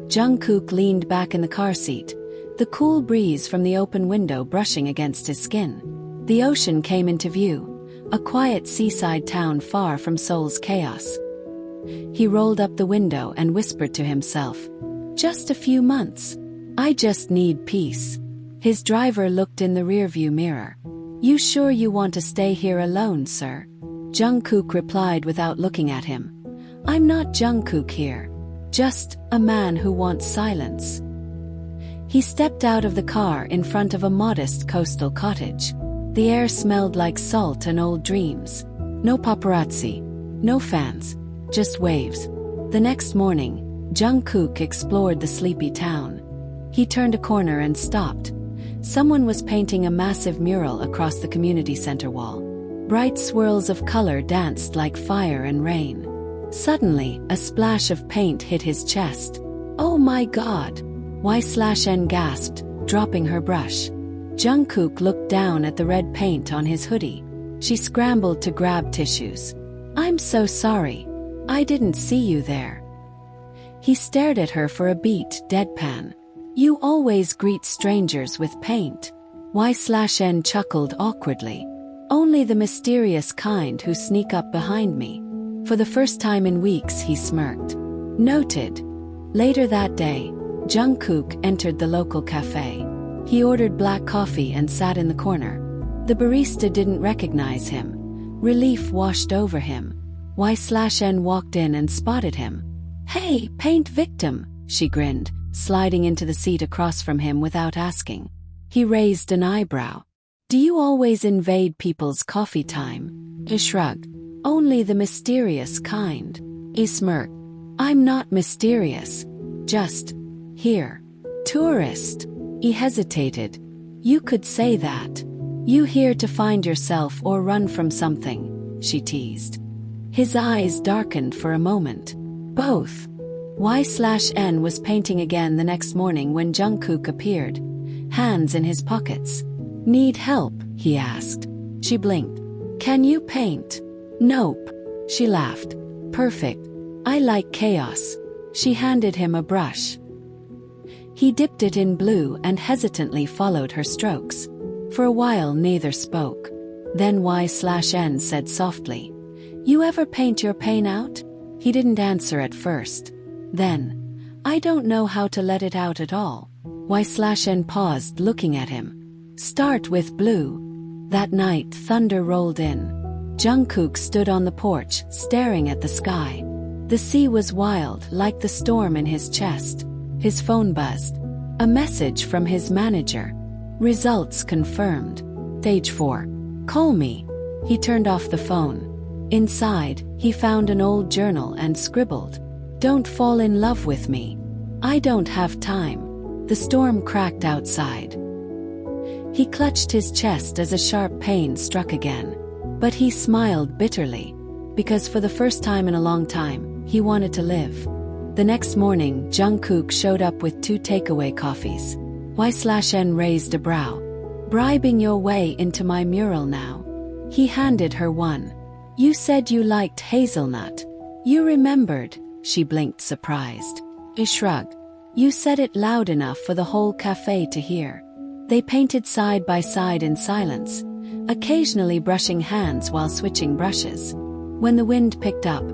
Jungkook leaned back in the car seat, the cool breeze from the open window brushing against his skin. The ocean came into view, a quiet seaside town far from Seoul's chaos. He rolled up the window and whispered to himself, "Just a few months. I just need peace." His driver looked in the rearview mirror. "You sure you want to stay here alone, sir?" Jungkook replied without looking at him. "I'm not Jungkook here. Just a man who wants silence." He stepped out of the car in front of a modest coastal cottage. The air smelled like salt and old dreams. No paparazzi, no fans, just waves. The next morning, Jungkook explored the sleepy town. He turned a corner and stopped. Someone was painting a massive mural across the community center wall. Bright swirls of color danced like fire and rain. Suddenly, a splash of paint hit his chest. "Oh my God!" Y/N gasped, dropping her brush. Jungkook looked down at the red paint on his hoodie. She scrambled to grab tissues. "I'm so sorry. I didn't see you there." He stared at her for a beat, deadpan. "You always greet strangers with paint." Y/N chuckled awkwardly. "Only the mysterious kind who sneak up behind me." For the first time in weeks, he smirked. Noted. Later that day, Jungkook entered the local cafe. He ordered black coffee and sat in the corner. The barista didn't recognize him. Relief washed over him. Y/N walked in and spotted him. "Hey, paint victim," she grinned, sliding into the seat across from him without asking. He raised an eyebrow. "Do you always invade people's coffee time?" He shrugged. "Only the mysterious kind." He smirked. "I'm not mysterious. Just here. Tourist." He hesitated. "You could say that. You here to find yourself or run from something," she teased. His eyes darkened for a moment. "Both." Y/N was painting again the next morning when Jungkook appeared, hands in his pockets. "Need help?" he asked. She blinked. "Can you paint?" "Nope." She laughed. "Perfect. I like chaos." She handed him a brush. He dipped it in blue and hesitantly followed her strokes. For a while neither spoke. Then Y/N said softly, "You ever paint your pain out?" He didn't answer at first. Then, "I don't know how to let it out at all." Y/N paused, looking at him. "Start with blue." That night thunder rolled in. Jungkook stood on the porch, staring at the sky. The sea was wild, like the storm in his chest. His phone buzzed. A message from his manager. "Results confirmed. Stage 4. Call me." He turned off the phone. Inside, he found an old journal and scribbled, "Don't fall in love with me. I don't have time." The storm cracked outside. He clutched his chest as a sharp pain struck again. But he smiled bitterly. Because for the first time in a long time, he wanted to live. The next morning, Jungkook showed up with 2 takeaway coffees. Y/N raised a brow. "Bribing your way into my mural now." He handed her one. "You said you liked hazelnut." "You remembered," she blinked surprised. He shrugged. "You said it loud enough for the whole cafe to hear." They painted side by side in silence, occasionally brushing hands while switching brushes. When the wind picked up,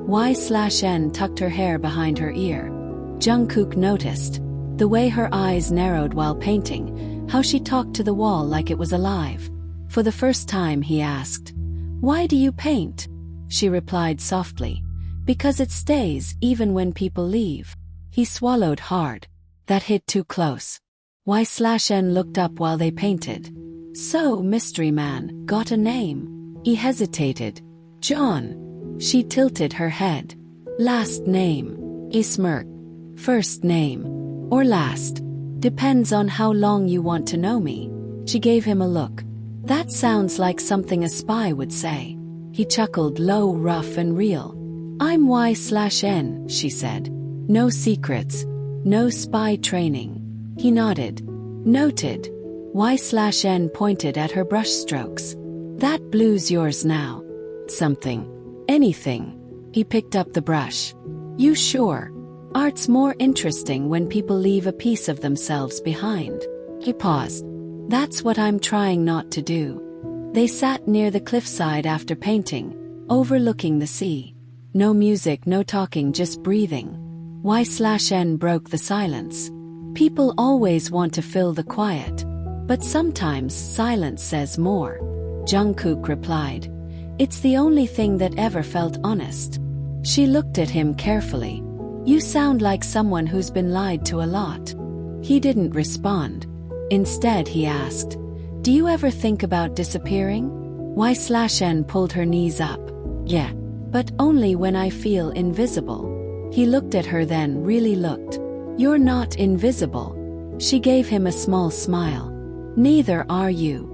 Y/N tucked her hair behind her ear. Jungkook noticed the way her eyes narrowed while painting, how she talked to the wall like it was alive. For the first time he asked, "Why do you paint?" She replied softly, "Because it stays even when people leave." He swallowed hard. That hit too close. Y/N looked up while they painted. "So, mystery man, got a name?" He hesitated. "John." She tilted her head. "Last name?" He smirked. "First name. Or last. Depends on how long you want to know me." She gave him a look. "That sounds like something a spy would say." He chuckled low, rough and real. "I'm Y/N, she said. "No secrets. No spy training." He nodded. "Noted." Y/N pointed at her brushstrokes. "That blue's yours now." "Something. Anything." He picked up the brush. "You sure?" Art's more interesting when people leave a piece of themselves behind. He paused. That's what I'm trying not to do. They sat near the cliffside after painting, overlooking the sea. No music, no talking, just breathing. Y/N broke the silence. People always want to fill the quiet, but sometimes silence says more. Jungkook replied. It's the only thing that ever felt honest. She looked at him carefully. You sound like someone who's been lied to a lot. He didn't respond. Instead, he asked, do you ever think about disappearing? Y/N pulled her knees up. Yeah, but only when I feel invisible. He looked at her, then really looked. You're not invisible. She gave him a small smile. Neither are you.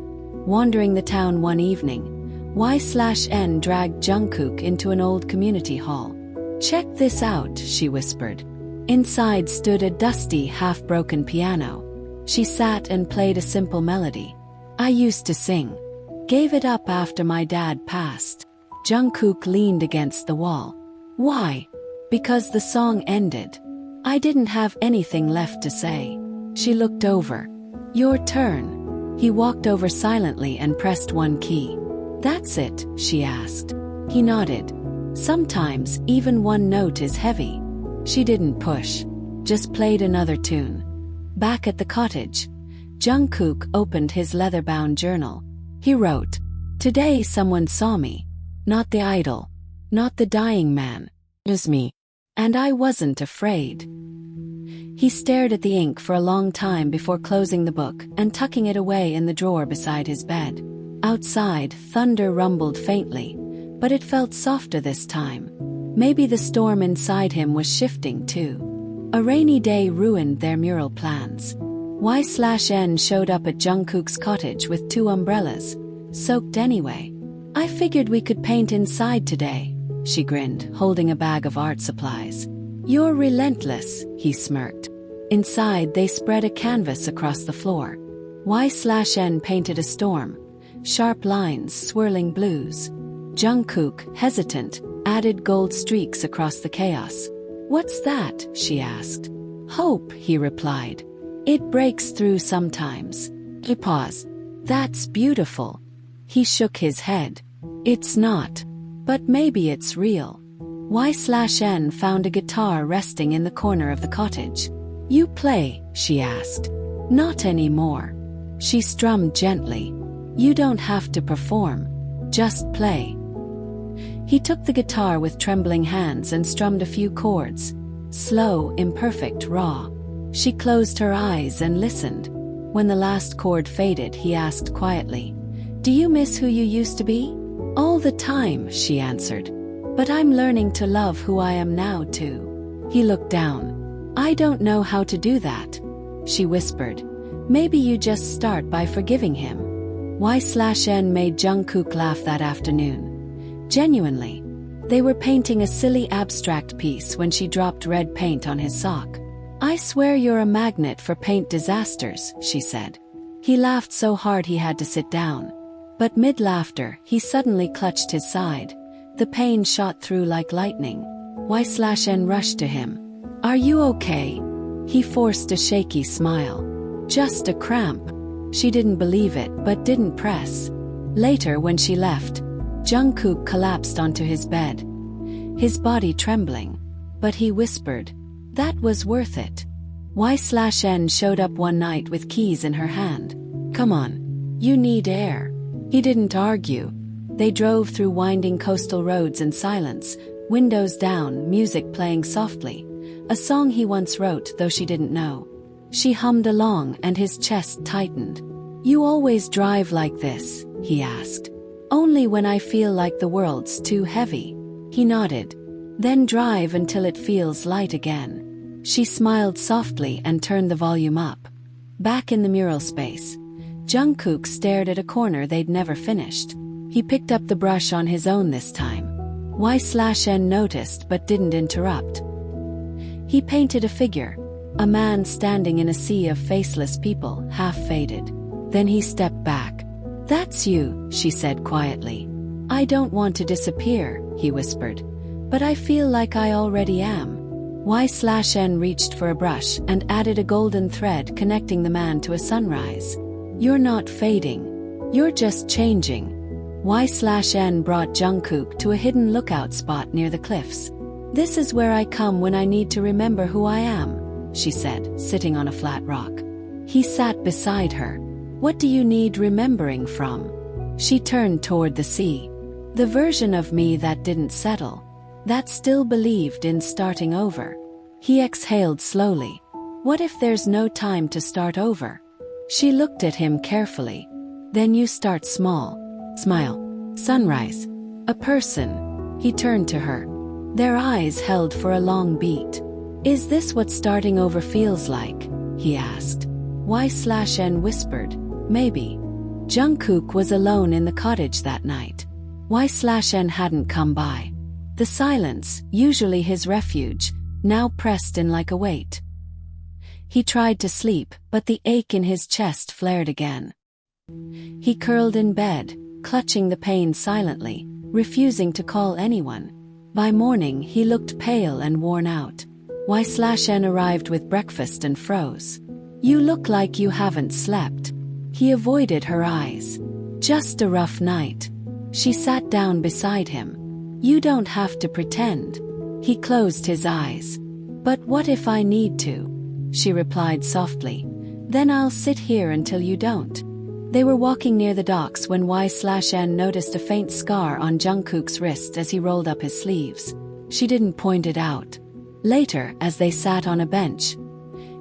Wandering the town one evening, Y/N dragged Jungkook into an old community hall. Check this out, she whispered. Inside stood a dusty, half-broken piano. She sat and played a simple melody. I used to sing. Gave it up after my dad passed. Jungkook leaned against the wall. Why? Because the song ended. I didn't have anything left to say. She looked over. Your turn. He walked over silently and pressed one key. That's it, she asked. He nodded. Sometimes even one note is heavy. She didn't push, just played another tune. Back at the cottage, Jungkook opened his leather-bound journal. He wrote, Today someone saw me. Not the idol. Not the dying man. It was me. And I wasn't afraid. He stared at the ink for a long time before closing the book and tucking it away in the drawer beside his bed. Outside, thunder rumbled faintly, but it felt softer this time. Maybe the storm inside him was shifting too. A rainy day ruined their mural plans. Y/N showed up at Jungkook's cottage with 2 umbrellas, soaked anyway. I figured we could paint inside today, she grinned, holding a bag of art supplies. You're relentless, he smirked. Inside, they spread a canvas across the floor. Y/N painted a storm, sharp lines swirling blues. Jungkook, hesitant, added gold streaks across the chaos. What's that? She asked. Hope, he replied. It breaks through sometimes. He paused. That's beautiful. He shook his head. It's not. But maybe it's real. Y/N found a guitar resting in the corner of the cottage. You play? She asked. Not anymore. She strummed gently. You don't have to perform. Just play. He took the guitar with trembling hands and strummed a few chords. Slow, imperfect, raw. She closed her eyes and listened. When the last chord faded, he asked quietly, Do you miss who you used to be? All the time, she answered. But I'm learning to love who I am now, too. He looked down. I don't know how to do that, she whispered. Maybe you just start by forgiving him. Y/N made Jungkook laugh that afternoon. Genuinely. They were painting a silly abstract piece when she dropped red paint on his sock. I swear you're a magnet for paint disasters, she said. He laughed so hard he had to sit down. But mid-laughter, he suddenly clutched his side. The pain shot through like lightning. Y/N rushed to him. Are you okay? He forced a shaky smile. Just a cramp. She didn't believe it, but didn't press. Later, when she left, Jungkook collapsed onto his bed, his body trembling. But he whispered, That was worth it. Y/N showed up one night with keys in her hand. Come on. You need air. He didn't argue. They drove through winding coastal roads in silence, windows down, music playing softly. A song he once wrote, though she didn't know. She hummed along and his chest tightened. You always drive like this? He asked. Only when I feel like the world's too heavy. He nodded. Then drive until it feels light again. She smiled softly and turned the volume up. Back in the mural space, Jungkook stared at a corner they'd never finished. He picked up the brush on his own this time. Y/N noticed but didn't interrupt. He painted a figure, a man standing in a sea of faceless people, half-faded. Then he stepped back. That's you, she said quietly. I don't want to disappear, he whispered. But I feel like I already am. Y/N reached for a brush and added a golden thread connecting the man to a sunrise. You're not fading. You're just changing. Y/N brought Jungkook to a hidden lookout spot near the cliffs. This is where I come when I need to remember who I am, she said, sitting on a flat rock. He sat beside her. What do you need remembering from? She turned toward the sea. The version of me that didn't settle. That still believed in starting over. He exhaled slowly. What if there's no time to start over? She looked at him carefully. Then you start small. Smile. Sunrise. A person. He turned to her. Their eyes held for a long beat. Is this what starting over feels like? He asked. Y/N whispered. Maybe. Jungkook was alone in the cottage that night. Y/N hadn't come by. The silence, usually his refuge, now pressed in like a weight. He tried to sleep, but the ache in his chest flared again. He curled in bed, clutching the pain silently, refusing to call anyone. By morning he looked pale and worn out. Y/N arrived with breakfast and froze. You look like you haven't slept. He avoided her eyes. Just a rough night. She sat down beside him. You don't have to pretend. He closed his eyes. But what if I need to? She replied softly. Then I'll sit here until you don't. They were walking near the docks when Y/N noticed a faint scar on Jungkook's wrist as he rolled up his sleeves. She didn't point it out. Later, as they sat on a bench,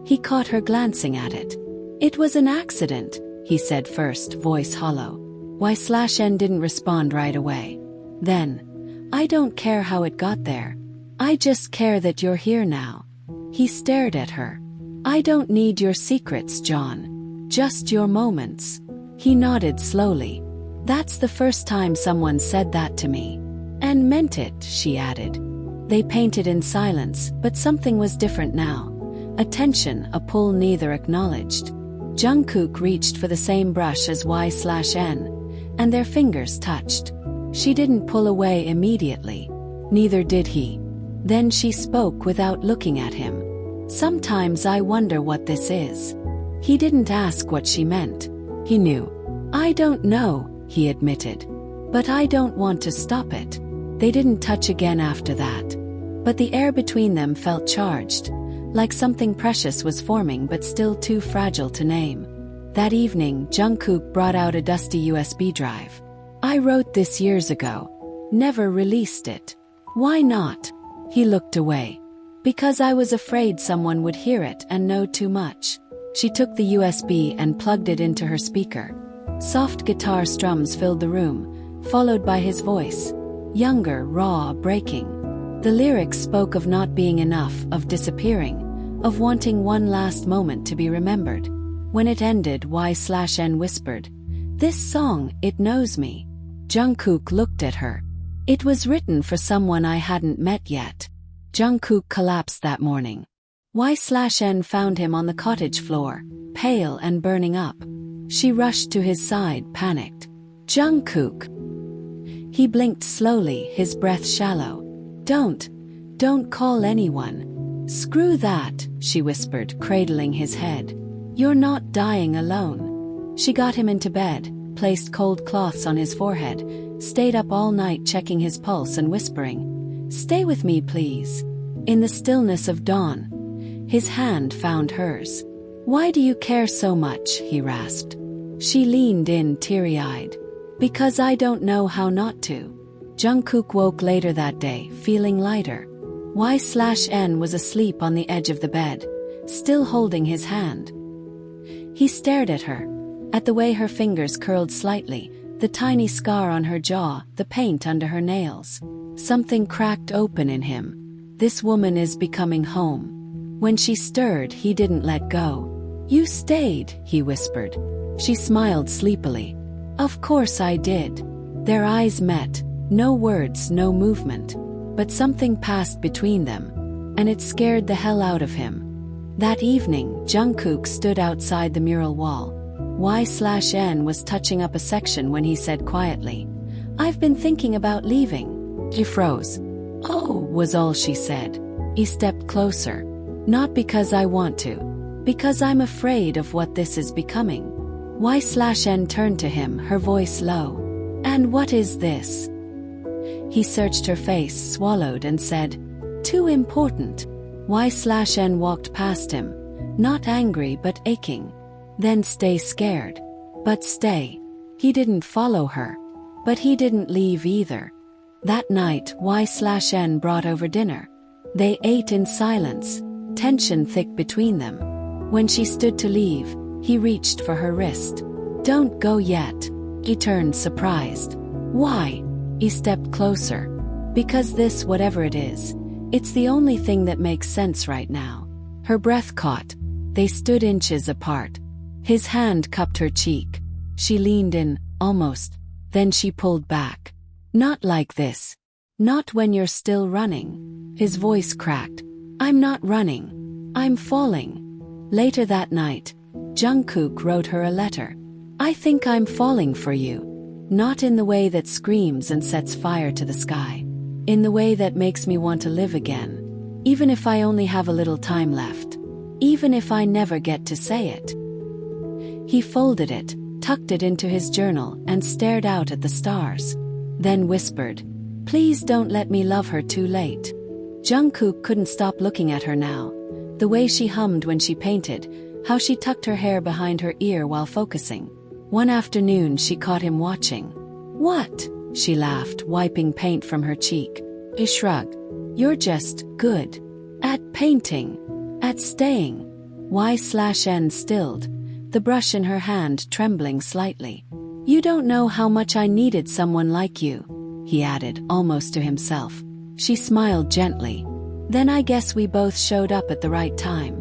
he caught her glancing at it. It was an accident, he said first, voice hollow. Y/N didn't respond right away. Then, I don't care how it got there. I just care that you're here now. He stared at her. I don't need your secrets, John. Just your moments. He nodded slowly. That's the first time someone said that to me. And meant it, she added. They painted in silence, but something was different now. A tension, a pull neither acknowledged. Jungkook reached for the same brush as Y/N, and their fingers touched. She didn't pull away immediately. Neither did he. Then she spoke without looking at him. Sometimes I wonder what this is. He didn't ask what she meant. He knew. I don't know, he admitted. But I don't want to stop it. They didn't touch again after that. But the air between them felt charged, like something precious was forming but still too fragile to name. That evening, Jungkook brought out a dusty USB drive. I wrote this years ago. Never released it. Why not? He looked away. Because I was afraid someone would hear it and know too much. She took the USB and plugged it into her speaker. Soft guitar strums filled the room, followed by his voice. Younger, raw, breaking. The lyrics spoke of not being enough, of disappearing, of wanting one last moment to be remembered. When it ended, Y/N whispered, This song, it knows me. Jungkook looked at her. It was written for someone I hadn't met yet. Jungkook collapsed that morning. Y/N found him on the cottage floor, pale and burning up. She rushed to his side, panicked. Jungkook! He blinked slowly, his breath shallow. Don't call anyone. Screw that, she whispered, cradling his head. You're not dying alone. She got him into bed, placed cold cloths on his forehead, stayed up all night checking his pulse and whispering, Stay with me, please. In the stillness of dawn, his hand found hers. Why do you care so much? He rasped. She leaned in, teary-eyed. Because I don't know how not to. Jungkook woke later that day, feeling lighter. Y/N was asleep on the edge of the bed, still holding his hand. He stared at her, at the way her fingers curled slightly, the tiny scar on her jaw, the paint under her nails. Something cracked open in him. This woman is becoming home. When she stirred, he didn't let go. You stayed, he whispered. She smiled sleepily. Of course I did. Their eyes met, no words, no movement. But something passed between them, and it scared the hell out of him. That evening, Jungkook stood outside the mural wall. Y/N was touching up a section when he said quietly, I've been thinking about leaving. She froze. Oh, was all she said. He stepped closer. Not because I want to. Because I'm afraid of what this is becoming. Y/N turned to him, her voice low. And what is this? He searched her face, swallowed and said, too important. Y/N walked past him, not angry but aching. Then stay scared. But stay. He didn't follow her. But he didn't leave either. That night, Y/N brought over dinner. They ate in silence, tension thick between them. When she stood to leave, he reached for her wrist. Don't go yet. He turned, surprised. Why? He stepped closer. Because this, whatever it is, it's the only thing that makes sense right now. Her breath caught. They stood inches apart. His hand cupped her cheek. She leaned in, almost. Then she pulled back. Not like this. Not when you're still running. His voice cracked. I'm not running. I'm falling. Later that night, Jungkook wrote her a letter. I think I'm falling for you. Not in the way that screams and sets fire to the sky. In the way that makes me want to live again. Even if I only have a little time left. Even if I never get to say it. He folded it, tucked it into his journal, and stared out at the stars. Then whispered, please don't let me love her too late. Jungkook couldn't stop looking at her now. The way she hummed when she painted, how she tucked her hair behind her ear while focusing. One afternoon she caught him watching. What? She laughed, wiping paint from her cheek. He shrugged. You're just good. At painting. At staying. Y/N stilled, the brush in her hand trembling slightly. You don't know how much I needed someone like you, he added, almost to himself. She smiled gently. Then I guess we both showed up at the right time.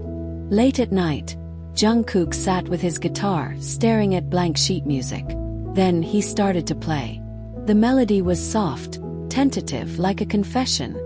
Late at night, Jungkook sat with his guitar, staring at blank sheet music. Then he started to play. The melody was soft, tentative, like a confession.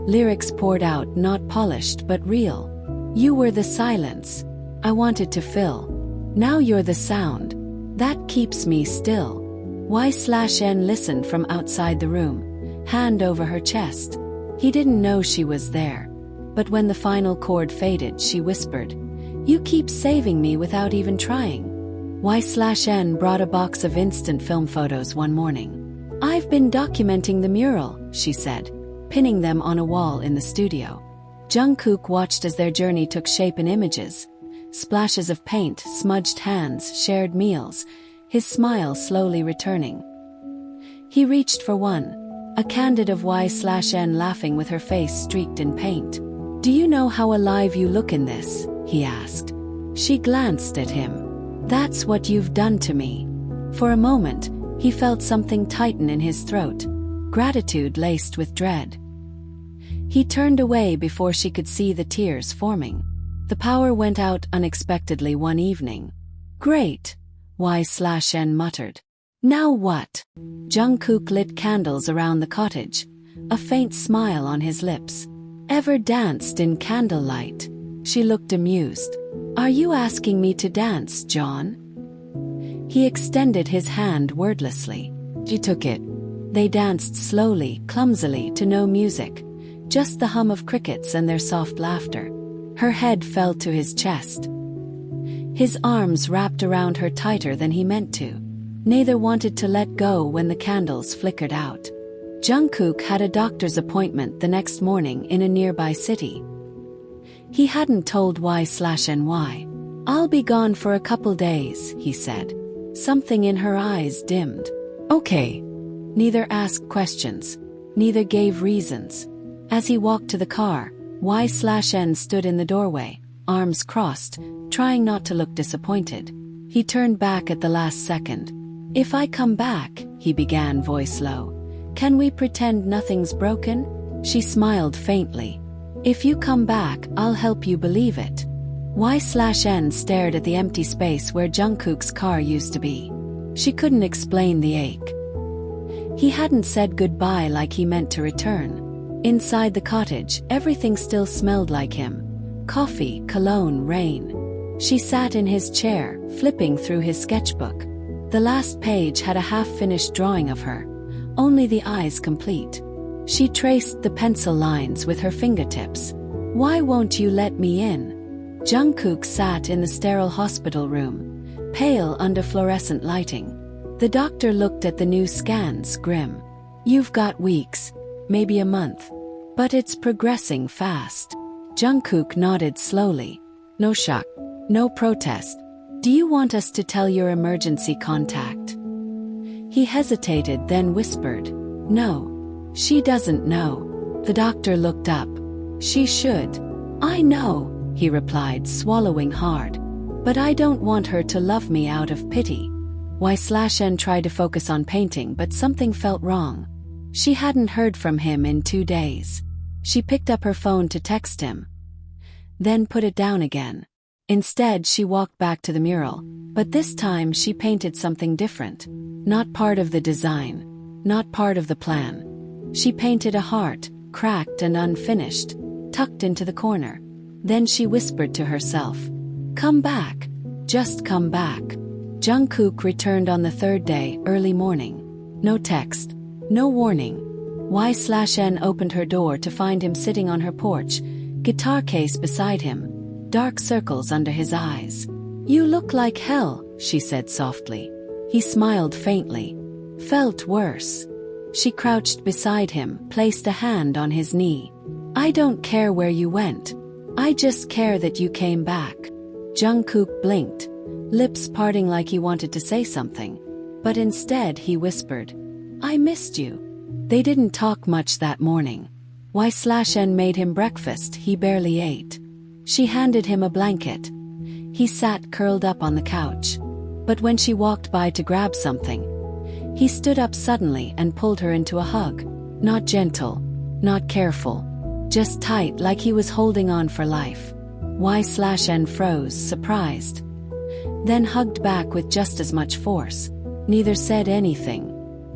Lyrics poured out, not polished but real. You were the silence I wanted to fill. Now you're the sound that keeps me still. Y/N listened from outside the room, hand over her chest. He didn't know she was there. But when the final chord faded, she whispered, you keep saving me without even trying. Y/N brought a box of instant film photos one morning. I've been documenting the mural, she said, pinning them on a wall in the studio. Jungkook watched as their journey took shape in images. Splashes of paint, smudged hands, shared meals, his smile slowly returning. He reached for one, a candid of Y/N laughing with her face streaked in paint. Do you know how alive you look in this? He asked. She glanced at him. That's what you've done to me. For a moment, he felt something tighten in his throat, gratitude laced with dread. He turned away before she could see the tears forming. The power went out unexpectedly one evening. Great, Y/N muttered. Now what? Jungkook lit candles around the cottage, a faint smile on his lips. Ever danced in candlelight? She looked amused. Are you asking me to dance, John? He extended his hand wordlessly. She took it. They danced slowly, clumsily, to no music, just the hum of crickets and their soft laughter. Her head fell to his chest. His arms wrapped around her tighter than he meant to. Neither wanted to let go when the candles flickered out. Jungkook had a doctor's appointment the next morning in a nearby city. He hadn't told Y/N why. I'll be gone for a couple days, he said. Something in her eyes dimmed. Okay. Neither asked questions. Neither gave reasons. As he walked to the car, Y/N stood in the doorway, arms crossed, trying not to look disappointed. He turned back at the last second. If I come back, he began, voice low. Can we pretend nothing's broken? She smiled faintly. If you come back, I'll help you believe it. Y/N stared at the empty space where Jungkook's car used to be. She couldn't explain the ache. He hadn't said goodbye like he meant to return. Inside the cottage, everything still smelled like him. Coffee, cologne, rain. She sat in his chair, flipping through his sketchbook. The last page had a half-finished drawing of her, only the eyes complete. She traced the pencil lines with her fingertips. Why won't you let me in? Jungkook sat in the sterile hospital room, pale under fluorescent lighting. The doctor looked at the new scans, grim. You've got weeks, maybe a month. But it's progressing fast. Jungkook nodded slowly. No shock, no protest. Do you want us to tell your emergency contact? He hesitated, then whispered. No. She doesn't know. The doctor looked up. She should. I know, he replied, swallowing hard. But I don't want her to love me out of pity. Y/N tried to focus on painting, but something felt wrong. She hadn't heard from him in 2 days. She picked up her phone to text him, then put it down again. Instead, she walked back to the mural, but this time she painted something different. Not part of the design, not part of the plan. She painted a heart, cracked and unfinished, tucked into the corner. Then she whispered to herself, "Come back, just come back." Jungkook returned on the 3rd day, early morning. No text, no warning. Y/N opened her door to find him sitting on her porch, guitar case beside him, dark circles under his eyes. "You look like hell," she said softly. He smiled faintly. Felt worse. She crouched beside him, placed a hand on his knee. "I don't care where you went. I just care that you came back." Jungkook blinked, lips parting like he wanted to say something. But instead he whispered, "I missed you." They didn't talk much that morning. Y/N made him breakfast he barely ate. She handed him a blanket. He sat curled up on the couch. But when she walked by to grab something, he stood up suddenly and pulled her into a hug. Not gentle, not careful, just tight, like he was holding on for life. Y/N froze, surprised. Then hugged back with just as much force. Neither said anything.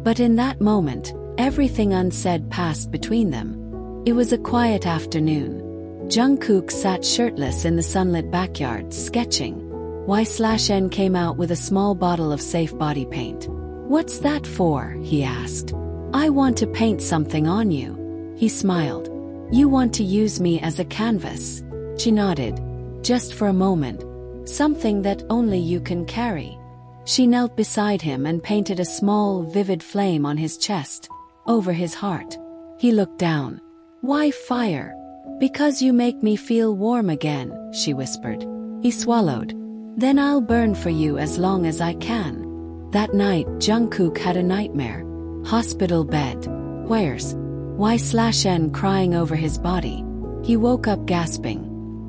But in that moment, everything unsaid passed between them. It was a quiet afternoon. Jungkook sat shirtless in the sunlit backyard, sketching. Y/N came out with a small bottle of safe body paint. "What's that for?" he asked. "I want to paint something on you." He smiled. "You want to use me as a canvas?" She nodded. "Just for a moment. Something that only you can carry." She knelt beside him and painted a small, vivid flame on his chest, over his heart. He looked down. "Why fire?" "Because you make me feel warm again," she whispered. He swallowed. "Then I'll burn for you as long as I can." That night, Jungkook had a nightmare. Hospital bed. Where's Y/N crying over his body? He woke up gasping.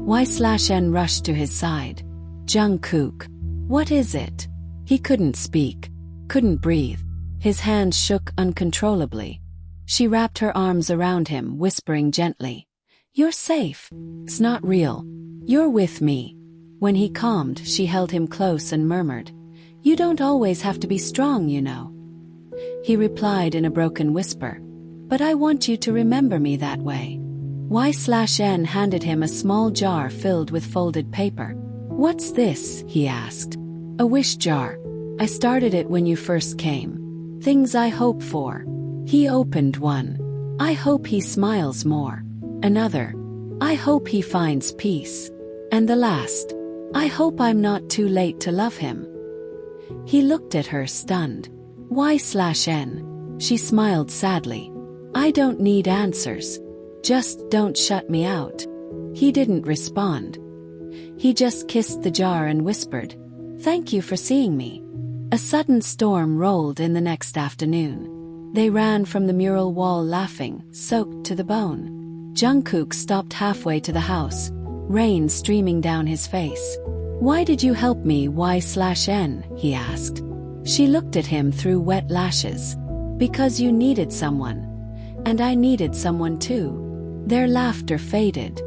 Y/N rushed to his side. "Jungkook, what is it?" He couldn't speak, couldn't breathe. His hands shook uncontrollably. She wrapped her arms around him, whispering gently, "You're safe. It's not real. You're with me." When he calmed, she held him close and murmured, "You don't always have to be strong, you know." He replied in a broken whisper, "But I want you to remember me that way." Y/N handed him a small jar filled with folded paper. "What's this?" he asked. "A wish jar. I started it when you first came. Things I hope for." He opened one. "I hope he smiles more." Another. "I hope he finds peace." And the last. "I hope I'm not too late to love him." He looked at her, stunned. Y/N. She smiled sadly. "I don't need answers. Just don't shut me out." He didn't respond. He just kissed the jar and whispered, "Thank you for seeing me." A sudden storm rolled in the next afternoon. They ran from the mural wall laughing, soaked to the bone. Jungkook stopped halfway to the house, rain streaming down his face. "Why did you help me, Y/N?" he asked. She looked at him through wet lashes. "Because you needed someone. And I needed someone too." Their laughter faded.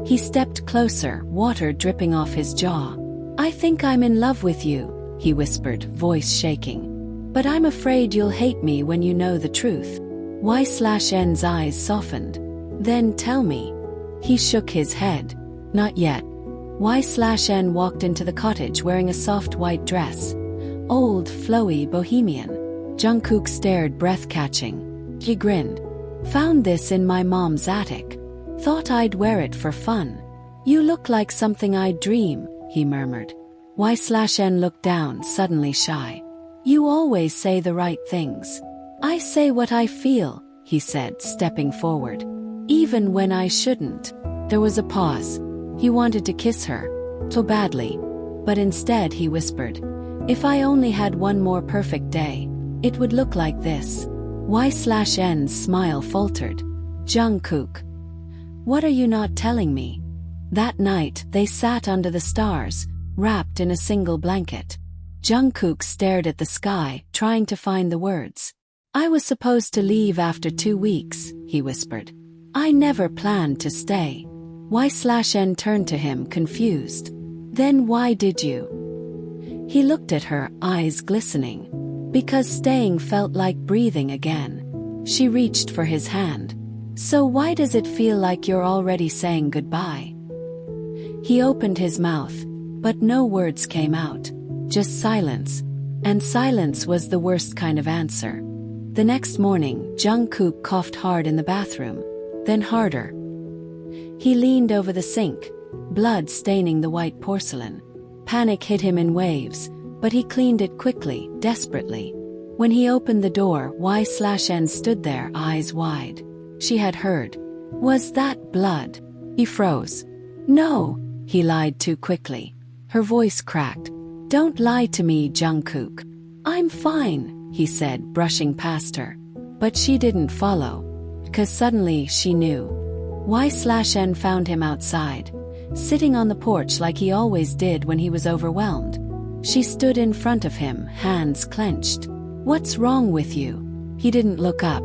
He stepped closer, water dripping off his jaw. "I think I'm in love with you," he whispered, voice shaking. "But I'm afraid you'll hate me when you know the truth." Y/N's eyes softened. "Then tell me." He shook his head. "Not yet." Y/N walked into the cottage wearing a soft white dress. Old, flowy, bohemian. Jungkook stared, breath-catching. He grinned. "Found this in my mom's attic. Thought I'd wear it for fun. You look like something I'd dream, he murmured. Y/N looked down, suddenly shy. You always say the right things. I say what I feel, he said, stepping forward. Even when I shouldn't. There was a pause. He wanted to kiss her, so badly. But instead he whispered, if I only had one more perfect day, it would look like this. Y/N's smile faltered. Jungkook. What are you not telling me? That night, they sat under the stars, wrapped in a single blanket. Jungkook stared at the sky, trying to find the words. I was supposed to leave after 2 weeks, he whispered. I never planned to stay. Y/N turned to him, confused. Then why did you? He looked at her, eyes glistening. Because staying felt like breathing again. She reached for his hand. So why does it feel like you're already saying goodbye? He opened his mouth, but no words came out. Just silence. And silence was the worst kind of answer. The next morning, Jungkook coughed hard in the bathroom. Then harder. He leaned over the sink, blood staining the white porcelain. Panic hit him in waves, but he cleaned it quickly, desperately. When he opened the door, Y/N stood there, eyes wide. She had heard. Was that blood? He froze. No, he lied too quickly. Her voice cracked. Don't lie to me, Jungkook. I'm fine, he said, brushing past her. But she didn't follow. 'Cause suddenly she knew. Y/N found him outside, sitting on the porch like he always did when he was overwhelmed. She stood in front of him, hands clenched. What's wrong with you? He didn't look up.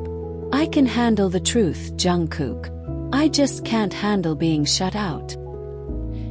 I can handle the truth, Jungkook. I just can't handle being shut out.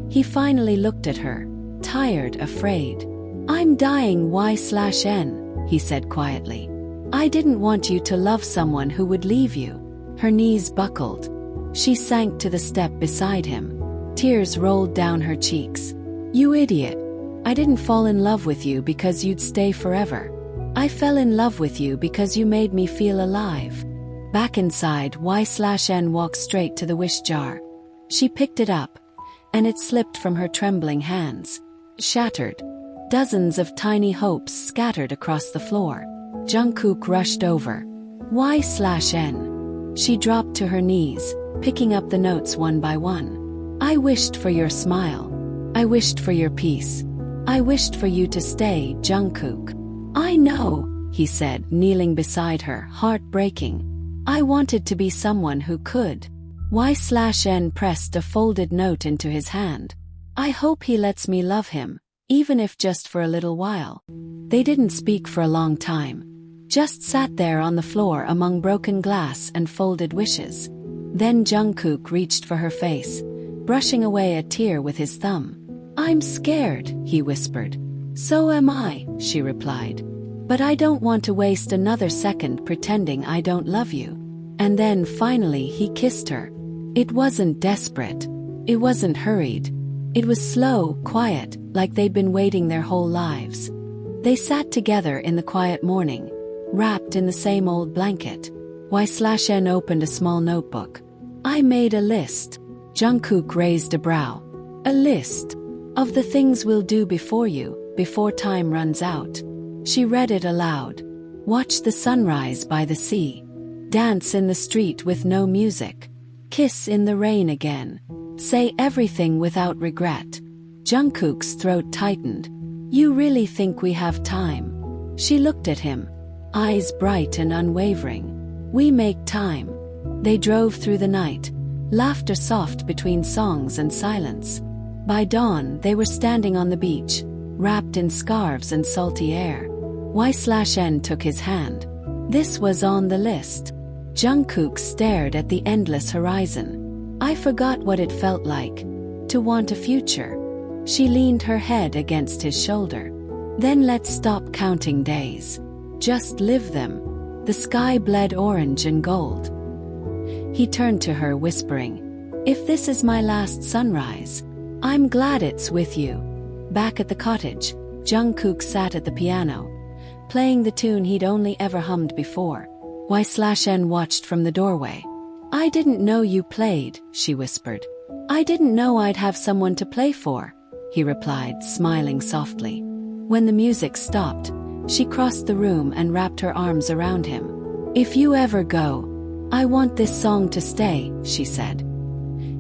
He finally looked at her, tired, afraid. I'm dying, Y/N, he said quietly. I didn't want you to love someone who would leave you. Her knees buckled. She sank to the step beside him. Tears rolled down her cheeks. You idiot. I didn't fall in love with you because you'd stay forever. I fell in love with you because you made me feel alive. Back inside, Y/N walked straight to the wish jar. She picked it up, and it slipped from her trembling hands. Shattered. Dozens of tiny hopes scattered across the floor. Jungkook rushed over. Y/N. She dropped to her knees, picking up the notes one by one. I wished for your smile. I wished for your peace. I wished for you to stay, Jungkook. I know, he said, kneeling beside her, heart breaking. I wanted to be someone who could. Y/N pressed a folded note into his hand. I hope he lets me love him, even if just for a little while. They didn't speak for a long time. Just sat there on the floor among broken glass and folded wishes. Then Jungkook reached for her face, brushing away a tear with his thumb. I'm scared, he whispered. So am I, she replied. But I don't want to waste another second pretending I don't love you. And then finally he kissed her. It wasn't desperate. It wasn't hurried. It was slow, quiet, like they'd been waiting their whole lives. They sat together in the quiet morning, wrapped in the same old blanket. Y/N opened a small notebook. I made a list. Jungkook raised a brow. A list of the things we'll do before time runs out. She read it aloud. Watch the sunrise by the sea. Dance in the street with no music. Kiss in the rain again. Say everything without regret. Jungkook's throat tightened. You really think we have time? She looked at him, eyes bright and unwavering. We make time. They drove through the night, laughter soft between songs and silence. By dawn, they were standing on the beach, wrapped in scarves and salty air. Y/N took his hand. This was on the list. Jungkook stared at the endless horizon. I forgot what it felt like to want a future. She leaned her head against his shoulder. Then let's stop counting days. Just live them. The sky bled orange and gold. He turned to her, whispering, If this is my last sunrise, I'm glad it's with you. Back at the cottage, Jungkook sat at the piano, playing the tune he'd only ever hummed before. Y/N watched from the doorway. I didn't know you played, she whispered. I didn't know I'd have someone to play for, he replied, smiling softly. When the music stopped, she crossed the room and wrapped her arms around him. If you ever go, I want this song to stay, she said.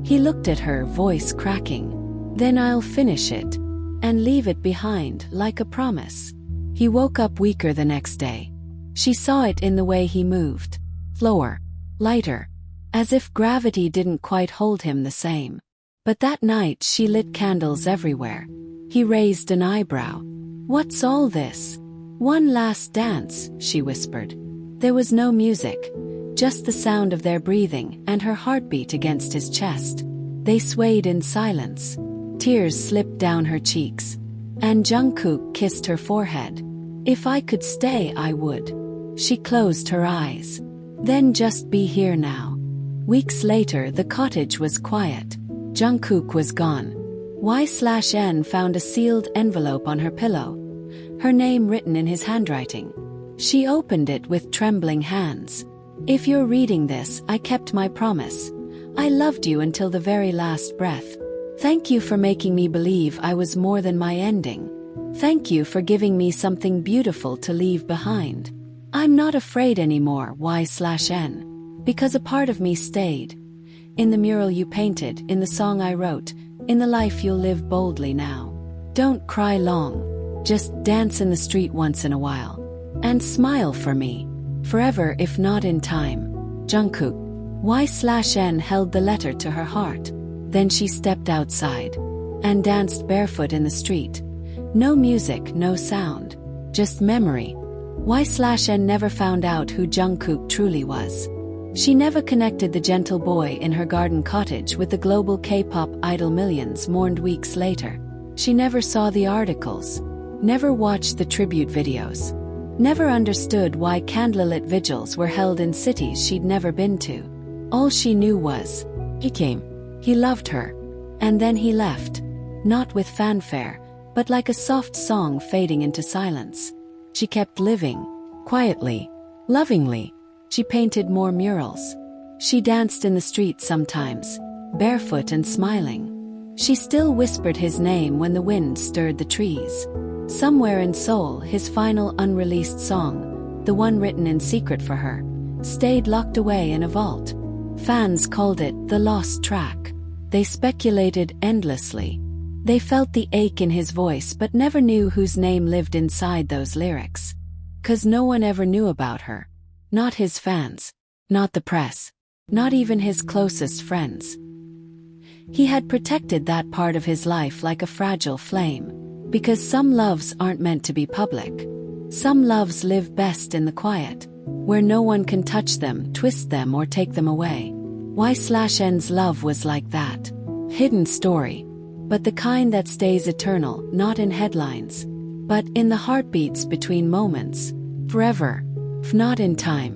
He looked at her, voice cracking. Then I'll finish it and leave it behind, like a promise. He woke up weaker the next day. She saw it in the way he moved. Slower, lighter, as if gravity didn't quite hold him the same. But that night she lit candles everywhere. He raised an eyebrow. What's all this? One last dance, she whispered. There was no music, just the sound of their breathing and her heartbeat against his chest. They swayed in silence. Tears slipped down her cheeks. And Jungkook kissed her forehead. If I could stay, I would. She closed her eyes. Then just be here now. Weeks later, the cottage was quiet. Jungkook was gone. Y/N found a sealed envelope on her pillow, her name written in his handwriting. She opened it with trembling hands. If you're reading this, I kept my promise. I loved you until the very last breath. Thank you for making me believe I was more than my ending. Thank you for giving me something beautiful to leave behind. I'm not afraid anymore, Y/N, because a part of me stayed. In the mural you painted, in the song I wrote, in the life you'll live boldly now. Don't cry long. Just dance in the street once in a while. And smile for me. Forever, if not in time. Jungkook. Y/N held the letter to her heart. Then she stepped outside and danced barefoot in the street. No music, no sound. Just memory. Y/N never found out who Jungkook truly was. She never connected the gentle boy in her garden cottage with the global K-pop idol millions mourned weeks later. She never saw the articles, never watched the tribute videos, never understood why candlelit vigils were held in cities she'd never been to. All she knew was, he came, he loved her, and then he left. Not with fanfare, but like a soft song fading into silence. She kept living, quietly, lovingly. She painted more murals. She danced in the streets sometimes, barefoot and smiling. She still whispered his name when the wind stirred the trees. Somewhere in Seoul, his final unreleased song, the one written in secret for her, stayed locked away in a vault. Fans called it the lost track. They speculated endlessly. They felt the ache in his voice but never knew whose name lived inside those lyrics. 'Cause no one ever knew about her. Not his fans, not the press, not even his closest friends. He had protected that part of his life like a fragile flame, because some loves aren't meant to be public. Some loves live best in the quiet, where no one can touch them, twist them, or take them away. Y/N's love was like that. Hidden story, but the kind that stays eternal, not in headlines, but in the heartbeats between moments. Forever. Not in time.